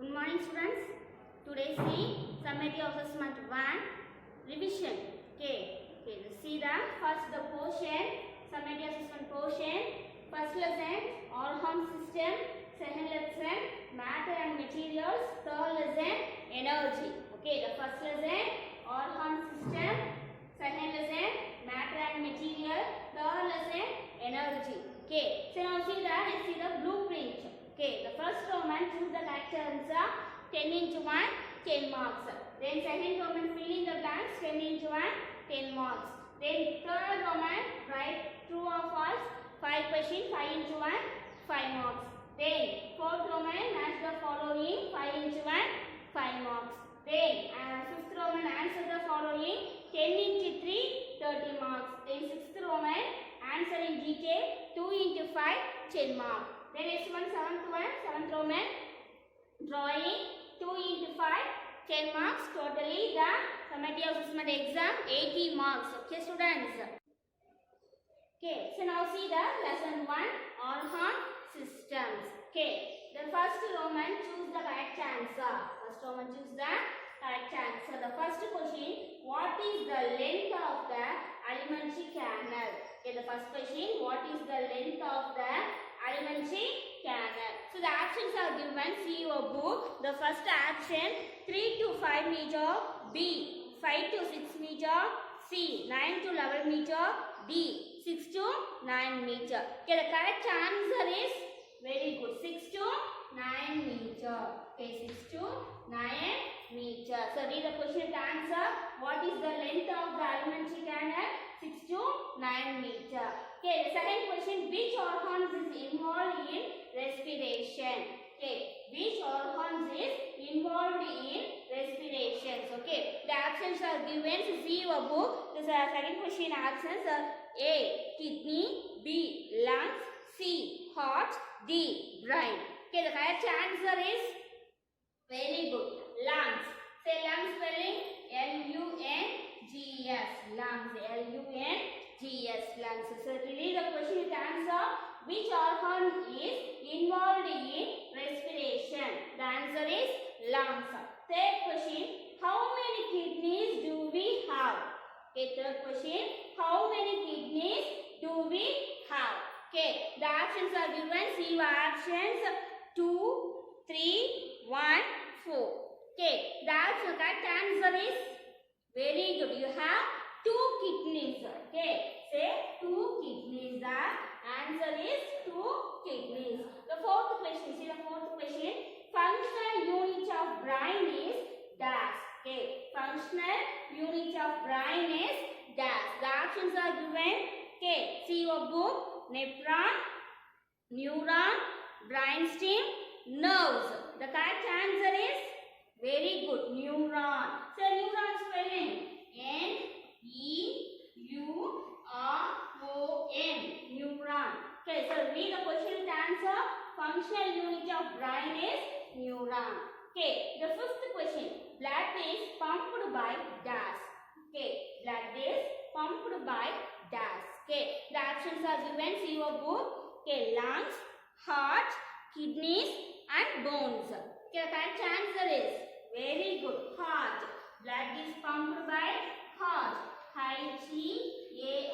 Good morning students. Today see summative assessment 1 revision. Okay, see the first the portion, summative assessment portion. First lesson Orhan system, second lesson matter and materials, third lesson energy. Okay, the first lesson Orhan system, second lesson matter and material, third lesson energy. Okay, so now let's see the blueprint. Okay, the first Roman choose the correct answer 10 into 1, 10 marks. Then second Roman fill in the blanks 10 into 1, 10 marks. Then third Roman write true or false 5 questions 5 into 1, 5 marks. Then fourth Roman match the following 5 into 1, 5 marks. Then fifth Roman answer the following 10 into 3, 30 marks. Then sixth Roman answer in detail 2 into 5, 10 marks. Then next one, seventh Roman drawing 2 into 5, 10 marks. Totally the summative assessment exam 80 marks. Okay students. Okay, so now see the lesson 1 Orhan systems. Okay, the first Roman choose the correct answer. First Roman choose the correct answer. The first question, what is the length of the alimentary canal? Okay, the first question, what is the length of the alimentary canal? So the options are given. See your book. The first option 3 to 5 meter, B 5 to 6 meter, C 9 to 11 meter, D 6 to 9 meter. Okay, the correct answer is very good. 6 to 9 meter. Okay, 6 to 9 meter. So read the question and answer. What is the length of the alimentary canal? 6 to 9 meter. Okay, the second question, which organs is involved in respiration? Okay, which organs is involved in respiration? Okay, the options are given. So see your book. The second question options are A, kidney, B, lungs, C, heart, D, brain. Okay, the correct answer is very good. Lungs. Say lungs spelling L-U-N-G-S. Lungs. L-U-N-G-S. Lungs. So read the question and answer. Which organ is involved in respiration? The answer is lungs. Third question. How many kidneys do we have? Okay, third question. How many kidneys do we have? Okay, the options are given. See your options. 2, 3, 1, 4. Okay, the correct answer is very good. You have 2 kidneys. Okay, say 2 kidneys. The answer is 2 kidneys. The fourth question. See the fourth question. Functional unit of brain is dash. Okay, functional unit of brain is dash. The options are given. Okay, see your book. Nephron, neuron, brainstem, nerves. The correct answer is very good. Neuron. So neuron spelling N-E-U-R-O-N. Neuron. Okay, so read the question and answer. Functional unit of brain is neuron. Okay, the fifth question. Blood is pumped by dash. Okay, blood is pumped by dash. Okay, the options are given. See your book. Okay, lungs, heart, kidneys and bones. Okay, the correct answer is very good. Heart. Blood is pumped by heart. H-E-A-R-T.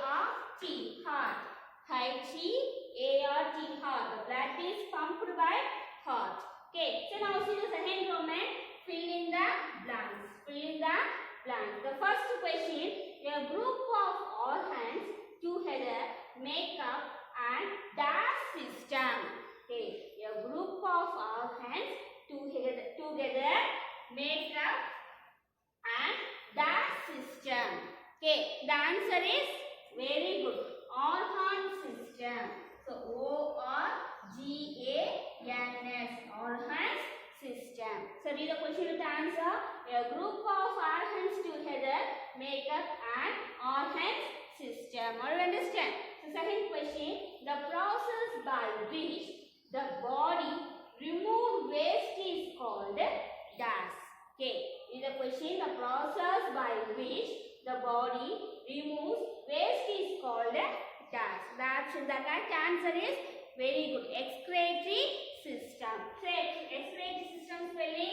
Heart. H-E-A-R-T. Heart. The blood is pumped by heart. Okay, so now see the second Roman. Fill in the blanks. Fill in the blanks. The first question. A group of organs together make up and dash system. Okay, a group of organs together make up and dash system. Okay, the answer is very good. Organ system. So O-R-G-A-N-S. Organs system. So read the question with the answer. A group of organs together make up an organs system. All you understand? So second question. The process by which the body remove waste is called dash. Okay. In the question, the process by which the body removes waste is called dash. The correct answer is very good. Excretory system. So excretory system spelling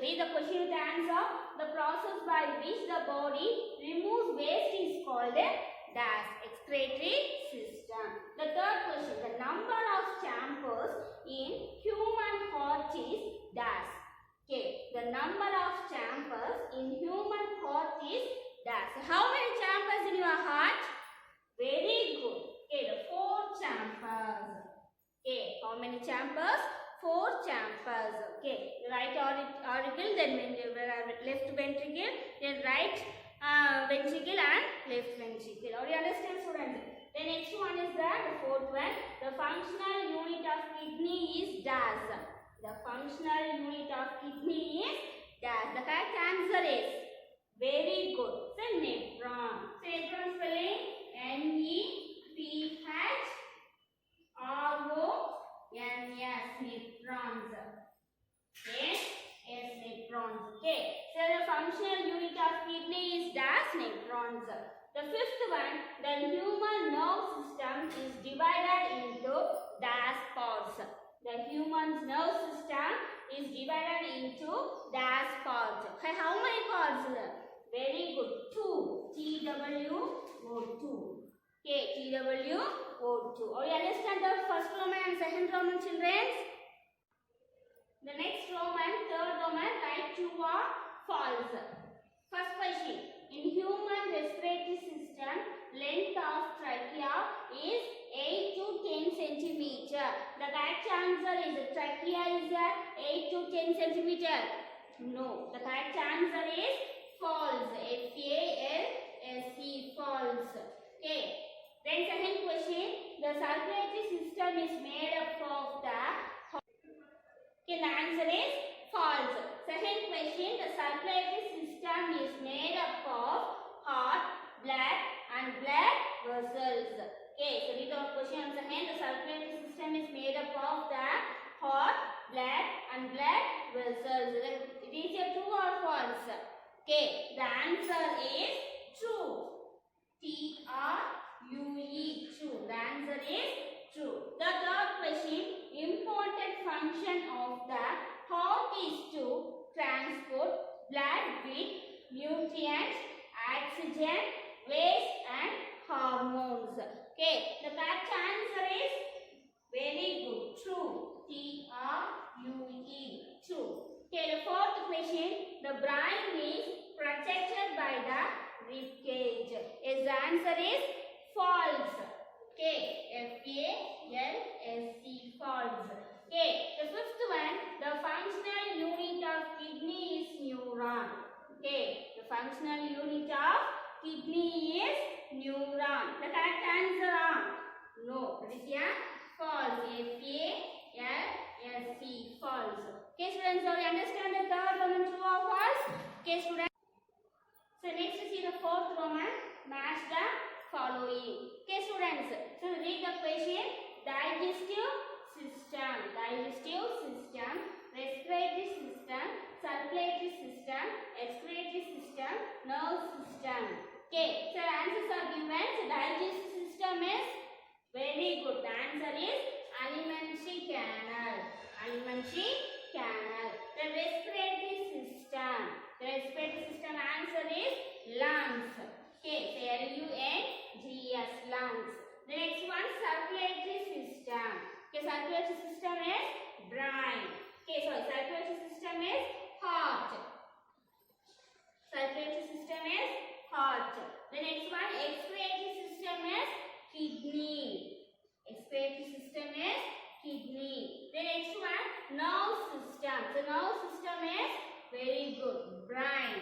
read the question with the answer. The process by which the body removes waste is called a dash excretory system. The third question, the number of chambers in human heart is dash. Okay, the number of chambers in human heart is dash. So how many chambers in your heart? Very good. Okay, the 4 chambers. Okay, how many chambers? 4 chambers. Okay, right auricle, then left ventricle, then right ventricle and left ventricle. Or you understand, students? The next one is the fourth one. The functional unit of kidney is dash. The functional unit of kidney is dash. The correct answer is very good. So nephron. So nephron spelling NEPHRONS. Nephrons. Okay. Yes, nephrons. Okay. So the functional unit of kidney is dash nephrons. The fifth one, the human nerve system is divided into dash parts. The human nerve system is divided into dash parts. Okay, how many parts? Very good. 2. TWO2. Okay, TWO2. Or you understand the first Roman and second Roman, children? The next Roman, third Roman, right, true or false? First question. In human respiratory system, length of trachea is 8 to 10 centimeter. The correct answer is trachea is 8 to 10 centimeter. No, the correct answer is false. FALSE, false. Okay. Then second question. The circulatory system is made up of the. Okay, the answer is false. Second question. The circulatory system is made up of heart, blood and blood vessels. Okay, so read the question once again. The circulatory system is made up of the heart, blood and blood vessels. It is a true or false? Okay, the answer is true. TRUE, true. The answer is true. The third question, important function of the heart is to transport blood with nutrients, oxygen, waste and hormones. Okay, the correct answer is very good. True. TRUE, true. Okay, the fourth question, the brain is protected by the rib cage. Yes, the answer is false. Okay, FALSE, false. Okay, the fifth one, the functional unit of kidney is neuron. Okay, the functional unit of kidney is neuron. The correct answer are no. That is false. FALSE, false. Okay, students, so you understand the third one, true or false? Okay, students. So next see the fourth Roman, match the following. Okay, students. So read the question. Digestive system, respiratory system, circulatory system, excretory system, nerve system. Okay, so answers are given. So digestive system is very good. The answer is alimentary canal. The respiratory system. The respiratory system answer is lungs. Okay, so LUNGS, lungs. The next one, circulatory system. Okay, circulatory system is brain. Okay, sorry, circulatory system is heart. Circulatory system is heart. The next one, excretory system is kidney. Excretory system is kidney. The next one, nerve system. So nerve system is very good, brain.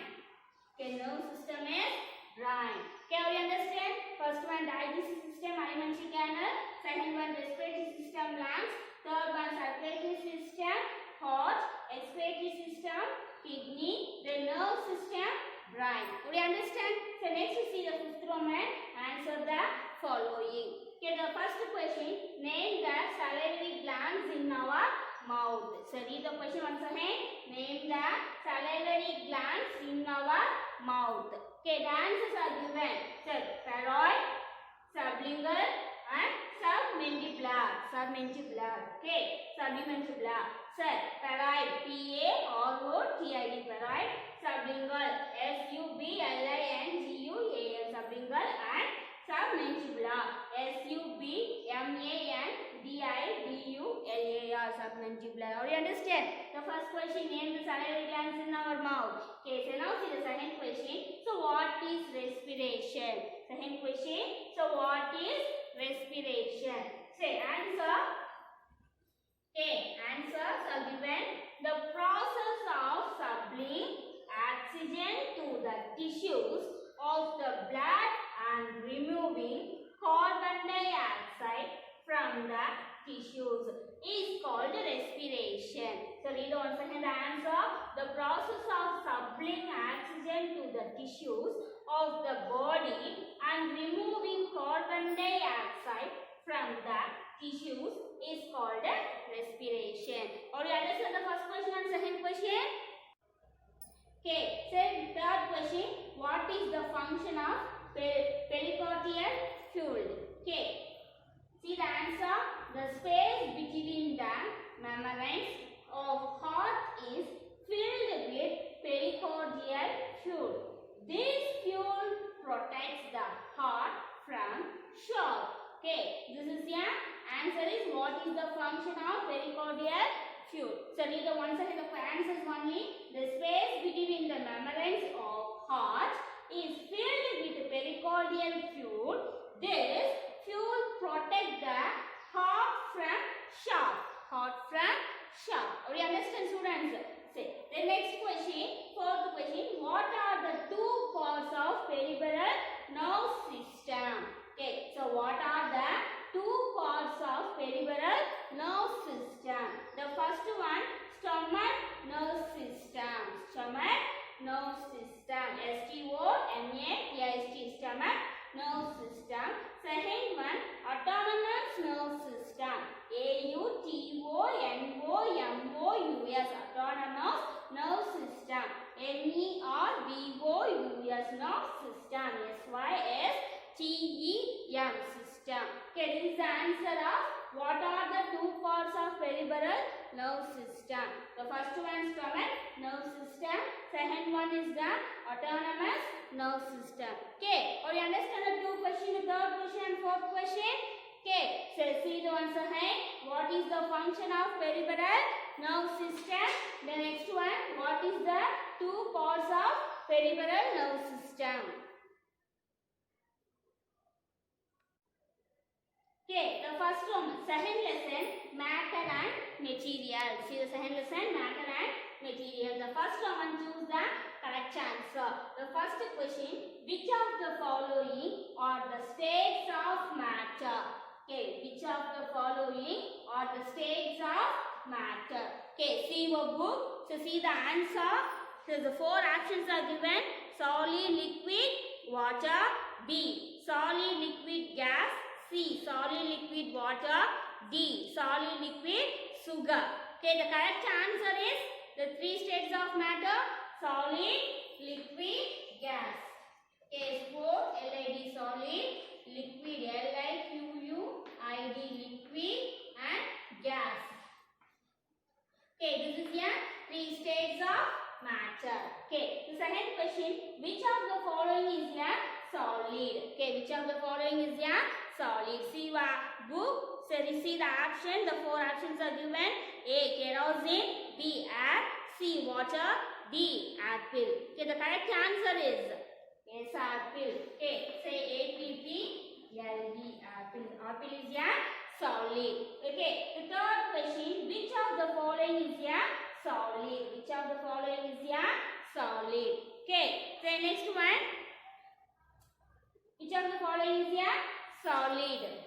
Okay, nerve system is brain. Okay, we understand? First one, digestive system, alimentary canal. Second one, respiratory system, lungs. Third one, circulatory system, heart. Excretory system, kidney. The nerve system, brain. We understand? So next we see the fifth Roman. Answer the following. Okay, the first question, name the salivary glands in our mouth. So read the question once again. Name the salivary glands in our mouth. Okay, the answers are given. So thyroid, sublingual and submandibular. Okay, submandibular. So thyroid, THYROID. first question, name the salivary glands in our mouth. Okay, so now see the second question. So what is respiration? Second question. So what is respiration? Say answer. Okay, answers are given. The process of supplying oxygen to the tissues of the blood and removing carbon dioxide from the tissues is called respiration. So read once again the answer. The process of supplying oxygen to the tissues of the body and removing carbon dioxide from the tissues is called respiration. Or you understand the first question and second question? Okay, so third question, what is the function of pericardial fluid? Okay, see the answer. The space between the membranes of heart is filled with pericardial fluid. This fluid protects the heart from shock. Okay, this is the answer is what is the function of pericardial fluid. So read the once again the answers only. The space between the membranes of heart is filled with pericardial fluid. This fluid protects the heart from shock. Heart from shock. You understand, students? Say the next question, fourth question. What are the two parts of peripheral nerve system? Okay, so what are the two parts of peripheral nerve system? The first one, stomach nerve system. Stomach nerve system. S-T-O-M-A-T-I-S-T. Stomach nerve system. Second one, autonomous nerve system. A-U-T-O-N-O-M-O-U-S. Autonomous nerve system. N-E-R-V-O-U-S. Nerve system. S-Y-S-T-E-M. System. Okay, this is the answer of what are the two parts of peripheral nerve system. The first one, stomach nerve system. Second one is the autonomous nerve system. Okay, or you understand the two question, the third question and fourth question? Okay, so see the once again. What is the function of peripheral nerve system? The next one, what is the two parts of peripheral nerve system? Okay, the first one, second lesson, matter and material. See the second lesson, matter and material. The first one, choose the correct answer. The first question, which of the following are the states of matter? Okay, which of the following are the states of matter? Okay, see your book. So see the answer. So the four options are given. Solid, liquid, water. B, solid, liquid, gas. C, solid, liquid, water. D, solid, liquid, sugar. Okay, the correct answer is the three states of matter. Solid, liquid, gas. Okay, sport, LID, solid, liquid, LIQUID, liquid, and gas. Okay, this is your three states of matter. Okay, the second question, which of the following is your solid? Okay, which of the following is your solid? See your book. So you see the option. The four options are given. A, kerosene. B, air. C, water. D, apple. Okay, the correct answer is yes, apple. Okay, say A-P-P-L-E, apple. Apple is your solid. Okay, the third question, which of the following is your solid? Which of the following is your solid? Okay, so next one, which of the following is your solid?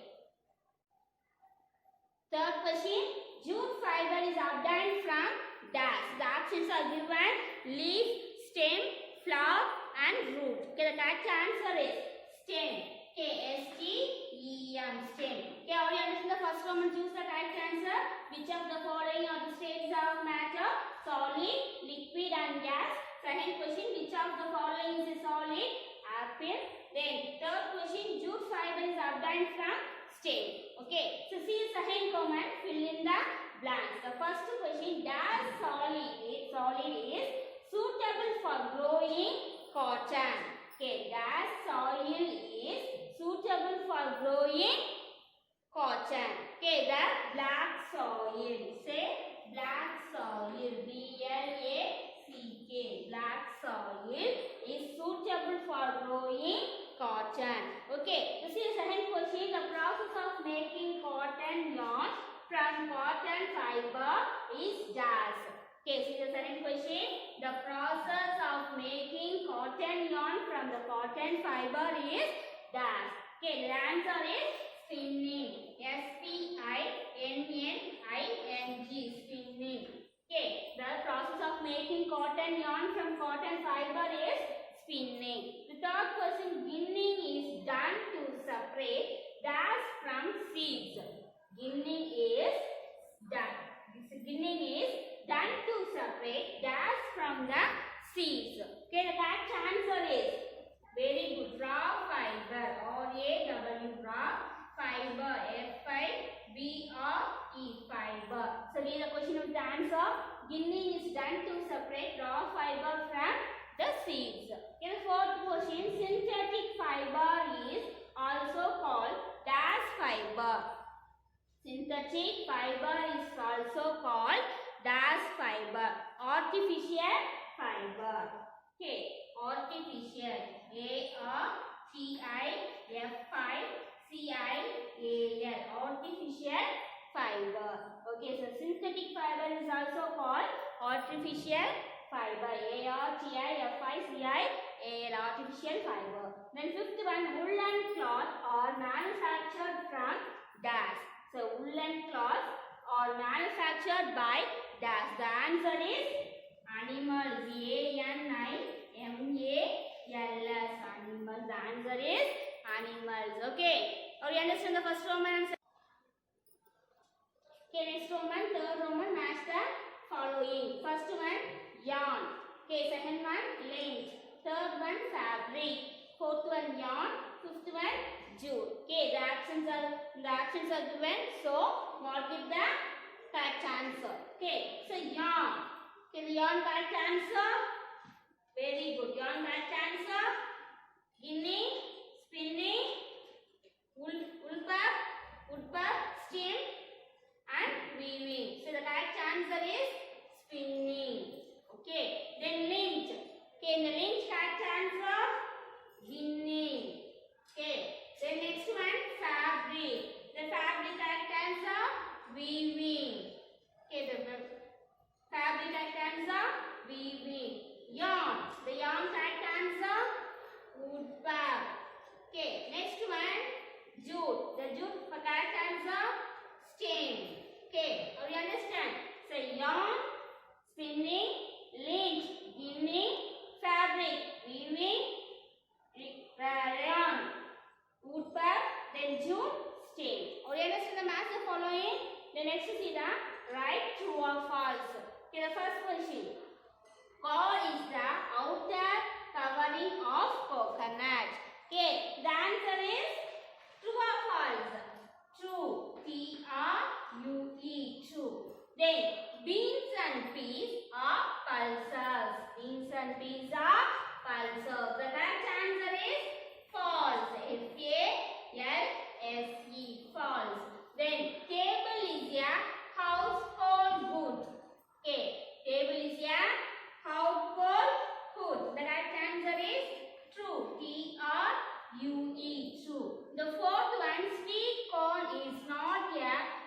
Third question, jute fiber is obtained from dash. The options are given: leaf, stem, flower, and root. Okay, the correct answer is stem. Okay, S-T-E-M, stem. Okay, all you understand the first one and choose the correct answer. Which of the following are the states of matter? Solid, liquid, and gas. Second question, which of the following is a solid? Apple. Then third question, jute fiber is obtained from stem. Okay, so see the second comment, fill in the blanks. The first question, dash solid is suitable for growing cotton. Okay, dash soil is suitable for growing cotton. Okay, the black soil. Say black soil. B from the cotton fiber is dash. Okay, the answer is spinning. S-P-I-N-N-I-N-G, spinning. Okay, the process of making cotton yarn from cotton fiber is spinning. The third question, ginning is done to separate dash from seeds. Ginning is done. Ginning is done to separate dash from the seeds. Okay, the correct answer is very good. Raw fiber. R-A-W, raw fiber. F-I-B-R-E, fiber. So, read the question with the answer. Ginning is done to separate raw fiber from the seeds. Okay, the fourth question, synthetic fiber is also called dash fiber. Synthetic fiber is also called dash fiber. Artificial fiber. Okay, artificial. A-R-T-I-F-I-C-I-A-L. Artificial fiber. Okay, so synthetic fiber is also called artificial fiber. A-R-T-I-F-I-C-I-A-L. Artificial fiber. Then fifth one, woolen cloth are manufactured from dash. So woolen cloth are manufactured by dash. The answer is animals. A-N-I-M-A-L-S. Animals. The answer is animals. Okay. Or you understand the first Roman answer? Okay, next Roman, third Roman, match the following. First one, yarn. Okay, second one, length. Third one, fabric. Fourth one, yarn. Fifth one, jute. Okay, the actions are given. So, what is the correct answer? Okay, so yarn. Okay, the yarn correct answer. Very good. Yarn correct answer. Ginning, spinning, wool puff, steam, and weaving. So the correct answer is spinning. Okay, then length. Okay, the length correct answer, ginning. Okay, then next one, fabric. The fabric correct answer, weaving. Okay, the fabric correct answer, weaving. Yarn. The yarn correct answer, wood puff. Okay, next one, jute. The jute correct answer, skein. Okay, now you understand? So yarn, spinning, length, ginning, fabric, weaving, rayon, wood puff, then jute, skein. Now you understand the math the following? The next see the right, true or false. Okay, the first question. Coir is the outer covering of coconut. Okay, the answer is true or false? True. T-R-U-E, true. Then, beans and peas are pulses. Beans and peas are pulses. The correct answer is false. F-A-L-S-E, false. Then, table is a household good. Okay, table is a household good. The correct answer is true. T-R-U-E, true. The fourth one, sweet corn is not a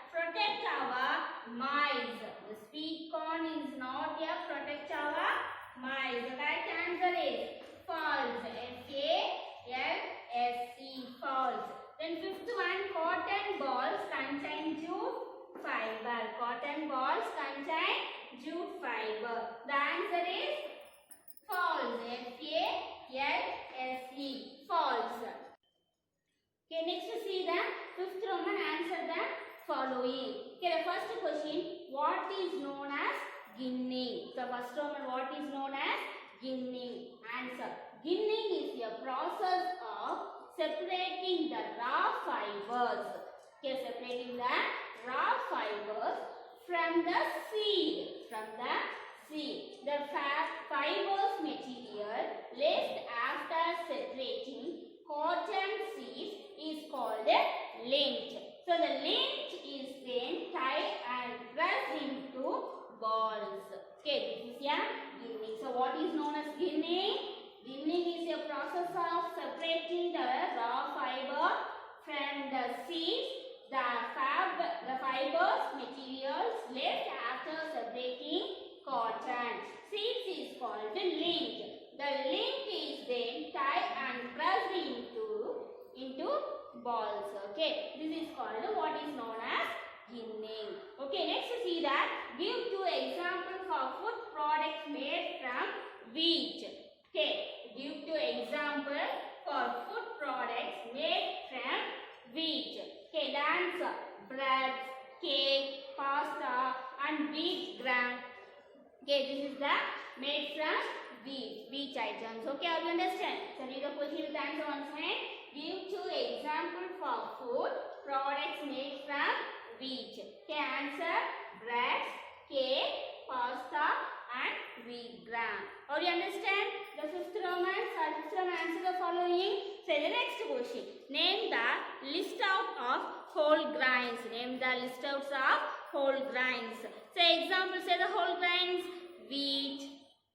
protect our maize. The sweet corn is not a protect our maize. The correct answer is false. F-A-L-S-E, false. Then fifth one, cotton balls contain jute fiber. Cotton balls contain jute fiber. The answer is false. F-A-L-S-E, false. Okay, next to see the fifth Roman, answer the following. Okay, the first question, what is known as ginning? The first Roman, what is known as ginning? Answer, ginning is a process of separating the raw fibers. Okay, separating the raw fibers from the seed. The fibers material left after separating cotton seeds is called lint. So the lint is then tied and pressed into balls. Okay, this is a ginning. So what is known as ginning? Ginning is a process of separating the raw fiber from the seeds. The fibers materials left after separating cotton seeds is called lint. The lint is then tied called what is known as ginning. Okay, next see that give two examples of food products made from wheat. Okay, give two examples for food products made from wheat. Okay, the answer bread, cake, pasta and wheat gram. Okay, this is the made from wheat items. Okay, are you understand? So read the question with answer once again. Give two examples for food products made from wheat. Okay, answer bread, cake, pasta and wheat gram. Are you understand? The fifth Roman answer the following. Say the next question. Name the list out of whole grains. Name the list out of whole grains. Say example, say the whole grains. Wheat,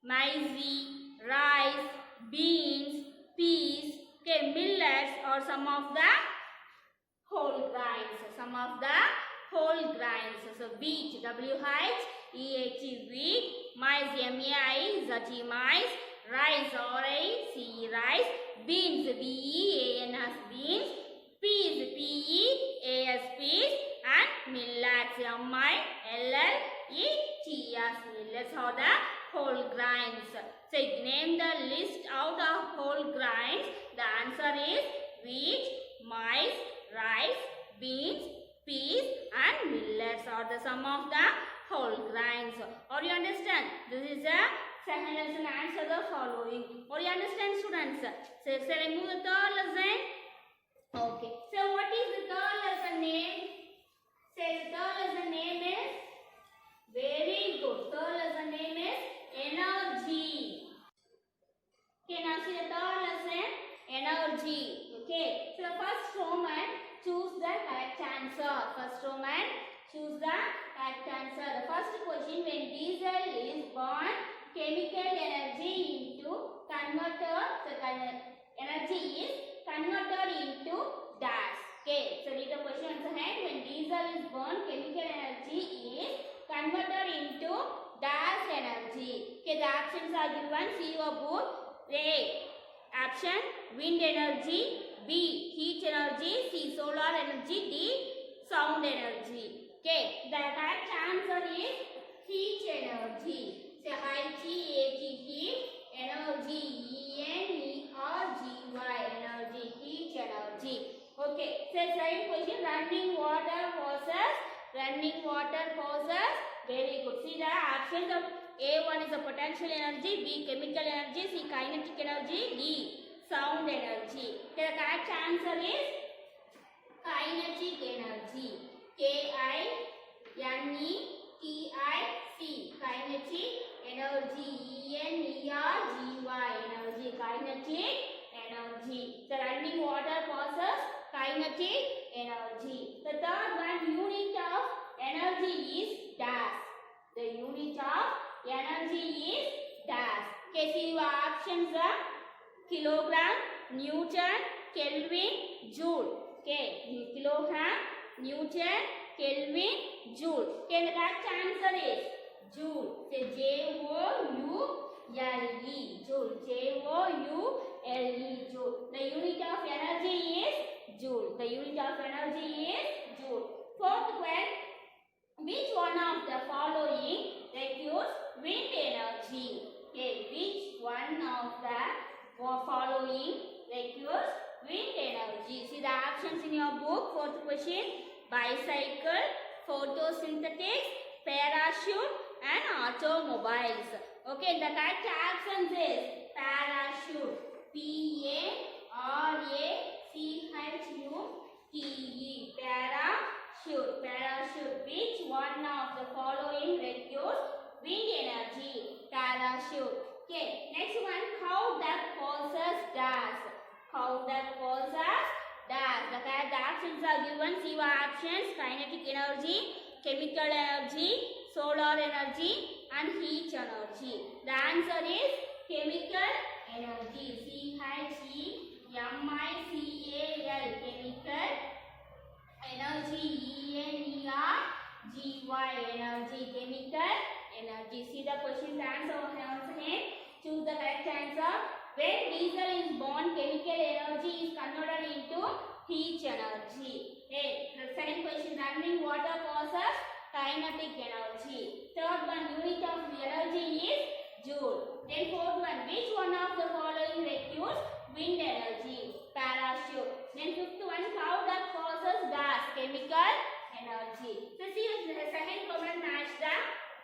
maize, rice, beans, peas, okay, millets or some of the whole grains. Some of the whole grains. So wheat, W-H-E-A-T, wheat, maize, M-A-I-Z-E, maize, rice, R-I-C-E, rice, beans, B-E-A-N-S, beans, peas, P-E-A-S, peas, and millets, M-I-L-L-E-T-S, millets are the whole grains. So name the list out of whole grains. The answer is wheat, maize, rice, beans, peas and millets are the sum of the whole grains. Or you understand? This is a second lesson. Answer the following. Or you understand, students? So shall I move the third lesson? Okay. So what is the third lesson name? Say the third lesson name is very good. Third lesson name is energy. Okay, now see the third lesson, energy. Okay, so the first Roman, choose the correct answer. First Roman, choose the correct answer. The first question, when diesel is burned, chemical energy into converter, so energy is converted into dash. Okay, so read the question once again. When diesel is burned, chemical energy is converted into dash energy. Okay, the options are given. See your book. A option wind energy, B heat energy, C solar energy, D sound energy. Okay, the correct answer is heat energy. Say HEAT, heat, energy, ENERGY, energy, heat energy. Okay, so second question, running water process. Very good. See the options of A1 is the potential energy, B chemical energy, C kinetic energy, D sound energy. Okay, the correct answer is kinetic energy. K-I-N-E-T-I-C, kinetic energy, E-N-E-R-G-Y, energy, kinetic energy. The running water process, kinetic energy. The third one, unit of energy is dash. The unit of energy is dash. Okay, see your options are kilogram, Newton, Kelvin, Joule. Okay, kilogram, Newton, Kelvin, Joule. Okay, the correct answer is Joule. Say J-O-U-L-E, Joule. J-O-U-L-E, Joule. The unit of energy is Joule. The unit of energy is Joule. Fourth one, which one of the following requires wind energy? Okay, which one of the following requires wind energy? See the options in your book. Fourth question, bicycle, photosynthetics, parachute and automobiles. Okay, the correct options is parachute. P-A-R-A-C-H-U-T-E, parachute. Which one of the following requires wind energy? Parachute. Okay, next one, cow duck possess dash. The correct options are given. See your options: kinetic energy, chemical energy, solar energy and heat energy. The answer is chemical energy. C-H-E-M-I-C-A-L, chemical energy, E-N-E-R-G-Y, energy, chemical energy. See the question's answer once again. Choose the correct answer. When diesel is burned, chemical energy is converted into heat energy. The second question, running water causes kinetic energy. Third one, unit of energy is joule. Then fourth one, which one of the following requires wind energy? Parachute. Then fifth one, how that causes gas? Chemical energy. So see the second comment match the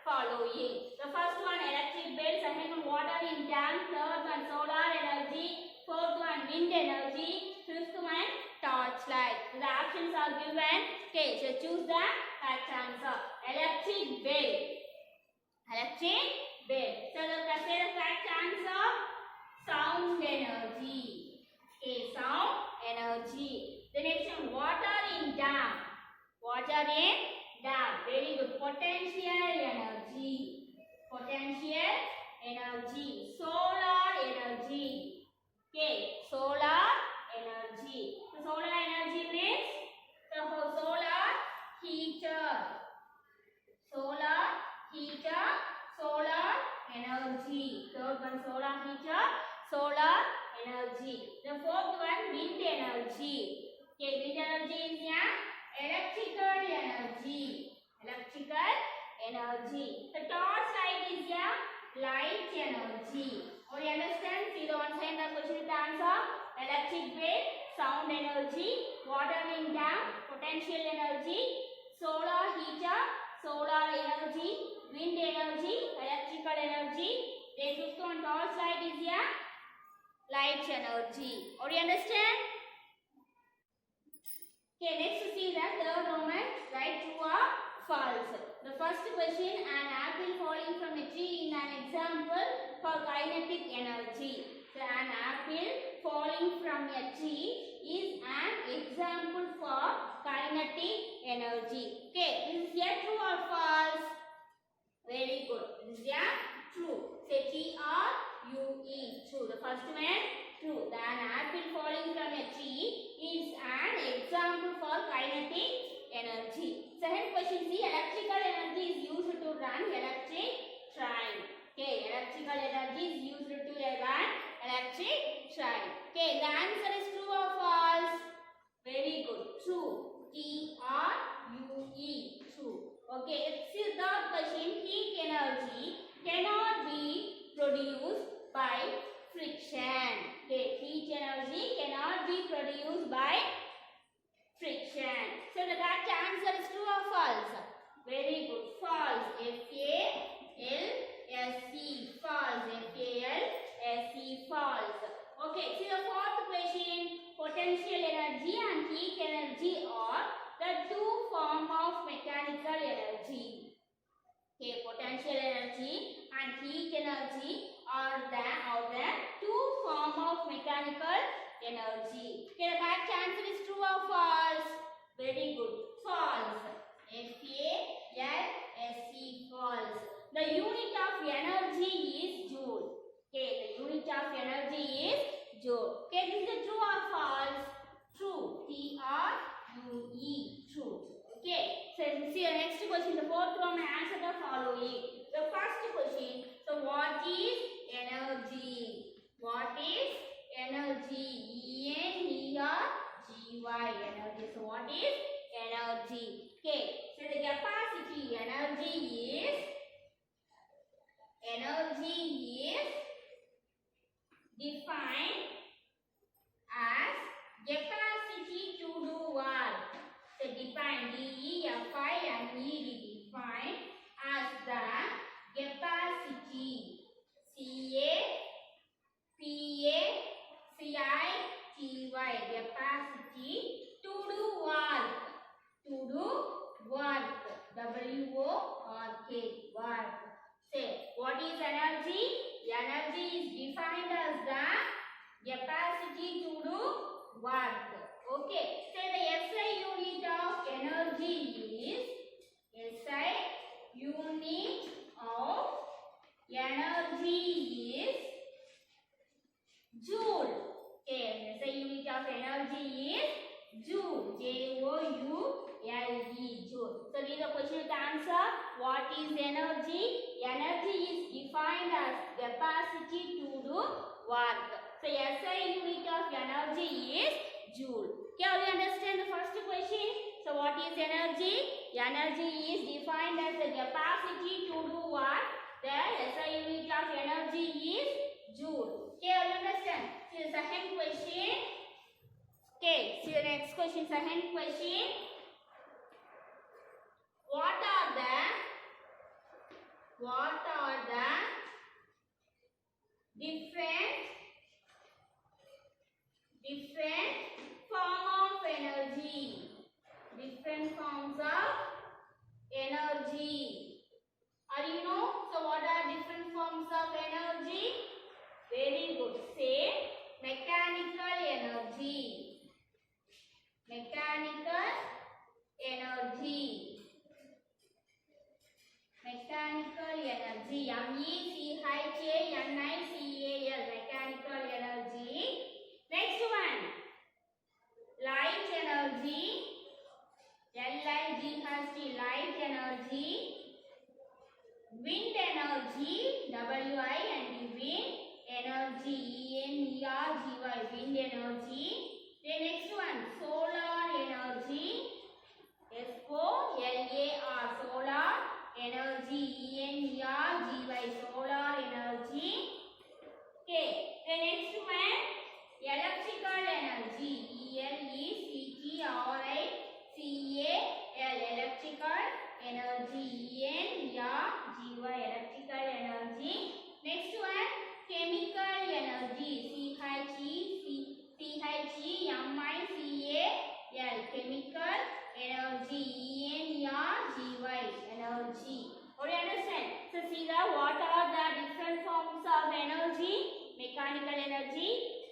following. The first one, electric bell. Second one, water in tank. Third one, solar energy. Fourth one, wind energy. Fifth one, torchlight. The options are given. Okay, so choose the correct answer. Electric bell. Electric bell. So the correct answer, sound energy. Okay, sound energy. The next one, water in dam. Water in dam. Very good. Potential energy. Potential energy. Solar energy. Okay, solar energy. So solar energy means solar heater. Solar heater. Solar energy. Third one, solar heater. Solar energy. The fourth one, wind energy. Okay, wind energy is electrical energy. Electrical energy. The torchlight is light energy. Or you understand? See the one side the question with the answer. Electric bell, sound energy, water in dam, potential energy, solar heater, solar energy, wind energy, electrical energy. Then fifth one, torchlight is light energy. Or you understand? Okay, next see the third moment. Write true or false. The first question, an apple falling from a tree in an example for kinetic energy. So an apple falling from a tree is an example for kinetic energy. Okay, this is a true or false? Very good. This is a true. Say T-R-U-E. True. The first one, true. An apple falling from a tree is an example for kinetic energy. Second question, see, electrical energy is used to run electric train. Okay, electrical energy is used to run electric train. Okay, the answer is true or false? Very good. True. T-R-U-E. True. Okay, let's see the third question. Heat energy cannot be produced by friction. Okay, heat energy cannot be produced by friction. So the correct answer is true or false? Very good. False. F-A-L-S-E. False. F-A-L-S-E. False. Okay. See the fourth question. Potential energy and heat energy are the two forms of mechanical energy. Okay. Potential energy and heat energy are the two forms of mechanical energy. Okay, the correct answer is true or false? Very good. False. F-A-L-S-E. False. The unit of energy is joule. Okay, the unit of energy is joule. Okay, this is true or false? True. T-R-U-E. True. Okay, so see the next question. The fourth one, answer the following. The first question. So what is energy? What is energy? E-N-E-R-G-Y. Energy. So what is energy? Okay. So the capacity. Energy is defined as capacity to do what? So define D-E-F-I-N-E-D. Defined as the capacity. C-A-P-A-C-I-T-Y. Capacity to do work. To do work. W-O-R-K. Work. Say, what is energy? Energy is defined as the capacity to do work. Okay. Say the SI unit of energy is SI unit of energy is joule. Okay. SI unit of energy is joule. J-O-U-L-E. Joule. So read the question with the answer. What is energy? Energy is defined as capacity to do work. So SI unit of energy is joule. Okay, all you understand the first question? So what is energy? Energy is defined as the capacity to do what? The SI unit of energy is joule. Okay, all you understand? See the second question. Okay, see the next question. Second question. What are the different form of energy? Different forms of energy. Are you know? So what are different forms of energy? Very good. Say mechanical energy. Mechanical energy. Mechanical energy. MECHANICAL. Mechanical energy. Next one. Light energy. LIGHT. Light energy. Wind energy. WIND. Wind energy. ENERGY. Wind energy. The next one. Solar energy. SOLAR. Solar energy. ENERGY. Solar energy. Okay. The next one. Electrical energy. ELECTRICAL. Electrical energy. ENERGY. Electrical energy. Next one. Chemical energy. CHEMICAL. Chemical energy. ENERGY. Energy. What do you understand? So see what are the different forms of energy? Mechanical energy,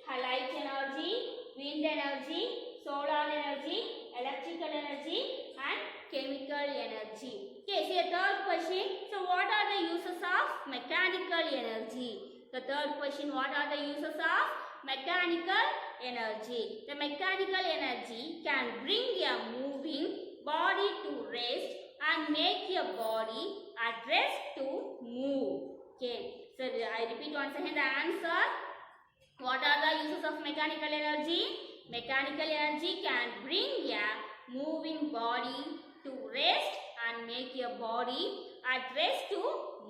light energy, wind energy, solar energy, electrical energy and chemical energy. Okay, see the third question. So what are the uses of mechanical energy? The third question, what are the uses of mechanical energy? The mechanical energy can bring a moving body to rest and make a body at rest to move. Okay, so I repeat once again the answer. What are the uses of mechanical energy? Mechanical energy can bring a moving body to rest and make your body at rest to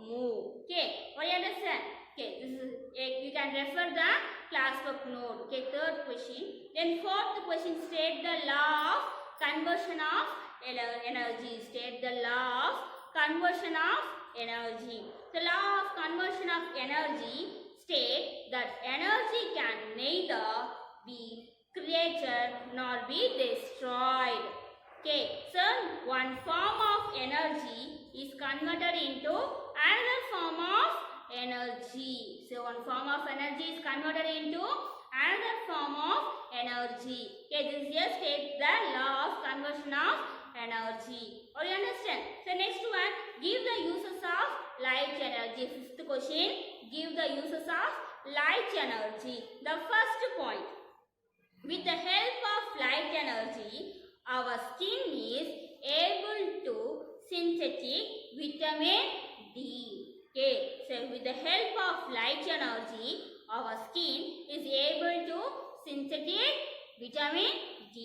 move. Okay, what do you understand? Okay, this is you can refer the classwork note. Okay, third question. Then fourth question, state the law of conversion of energy. State the law of conversion of energy. The law of conversion of energy state that energy can neither be created nor be destroyed. Okay, so one form of energy is converted into another form of energy. So one form of energy is converted into another form of energy. Okay, this just states the law of conversion of energy. Or you understand? So next one, give the uses of light energy. Fifth question, give the uses of light energy. The first point, with the help of light energy, our skin is able to synthetic vitamin D. Okay, so with the help of light energy, our skin is able to synthetic vitamin D.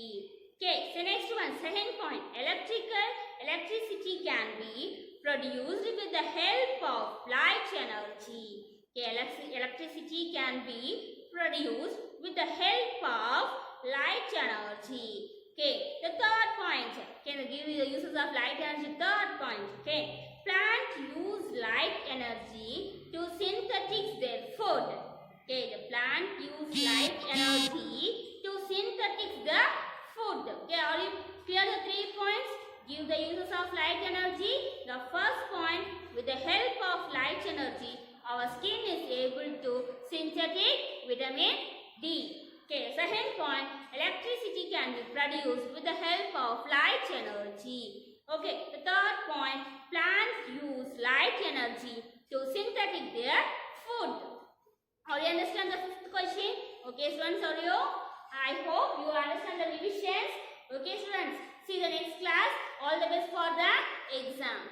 Okay, so next one, second point, electricity can be produced with the help of light energy. Okay, electricity can be produced with the help of light energy. Okay, the third point, can give you the uses of light energy. Third point, okay, plants use light energy to synthesize their food. Okay, the plant use light energy to synthesize the food. Okay, are you clear the 3 points? Give the uses of light energy. The first point, with the help of light energy, our skin is able to synthetic vitamin D. Okay, second point, electricity can be produced with the help of light energy. Okay, the third point, plants use light energy to synthetic their food. How do you understand the fifth question? Okay, students, I hope you understand the revisions. Okay, students, see you the next class. All the best for the exam.